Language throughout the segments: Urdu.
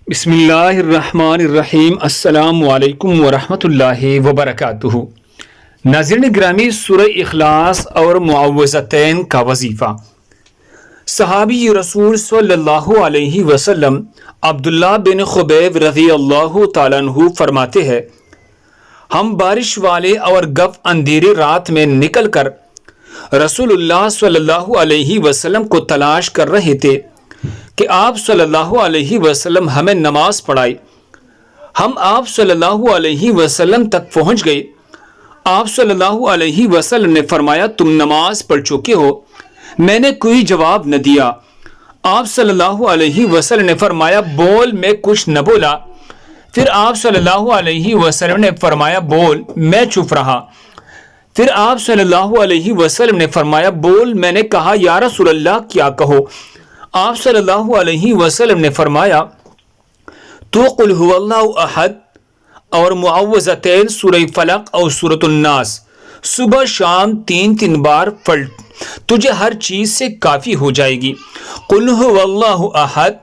بسم اللہ الرحمن الرحیم۔ السلام علیکم ورحمۃ اللہ وبرکاتہ۔ ناظرین گرامی، سورہ اخلاص اور معوذتین کا وظیفہ۔ صحابی رسول صلی اللہ علیہ وسلم عبداللہ بن خبیب رضی اللہ تعالیٰ عنہ فرماتے ہیں، ہم بارش والے اور گپ اندھیری رات میں نکل کر رسول اللہ صلی اللہ علیہ وسلم کو تلاش کر رہے تھے کہ آپ صلی اللہ علیہ وسلم ہمیں نماز پڑھائے۔ ہم آپ صلی اللہ علیہ وسلم تک پہنچ گئے۔ آپ صلی اللہ علیہ وسلم نے فرمایا، تم نماز پڑھ چکے ہو؟ میں نے کوئی جواب نہ دیا۔ آپ صلی اللہ علیہ وسلم نے فرمایا، بول۔ میں کچھ نہ بولا۔ پھر آپ صلی اللہ علیہ وسلم نے فرمایا، بول۔ میں چپ رہا۔ پھر آپ صلی اللہ علیہ وسلم نے فرمایا، بول۔ میں نے کہا، یا رسول اللہ، کیا کہو؟ آپ صلی اللہ علیہ وسلم نے فرمایا، تو قل هو اللہ احد اور معوذتین سورہ فلق اور سورۃ الناس صبح شام 3 بار پڑھ، تجھے ہر چیز سے کافی ہو جائے گی۔ قل هو اللہ احد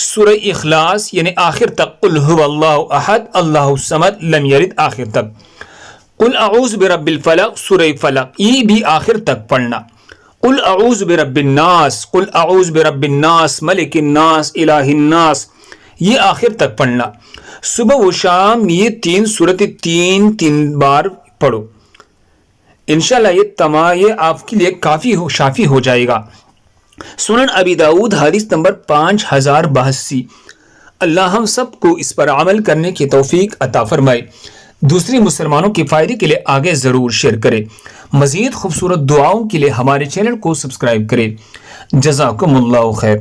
سورہ اخلاص یعنی آخر تک، قل هو اللہ احد اللہ الصمد لم یلد آخر تک، قل اعوذ برب الفلق سورہ فلق یہ بھی آخر تک پڑھنا، قل اعوذ برب الناس، قل اعوذ برب الناس ملک الناس الہ الناس یہ آخر تک پڑھنا۔ صبح و شام یہ 3 صورتیں 3 بار پڑھو۔ انشاءاللہ یہ آپ کے لیے کافی شافی ہو جائے گا۔ سنن ابی داؤد حدیث نمبر 5082۔ اللہ ہم سب کو اس پر عمل کرنے کی توفیق عطا فرمائے۔ دوسری مسلمانوں کے فائدے کے لیے آگے ضرور شیئر کریں۔ مزید خوبصورت دعاؤں کے لیے ہمارے چینل کو سبسکرائب کریں۔ جزاکم اللہ خیر۔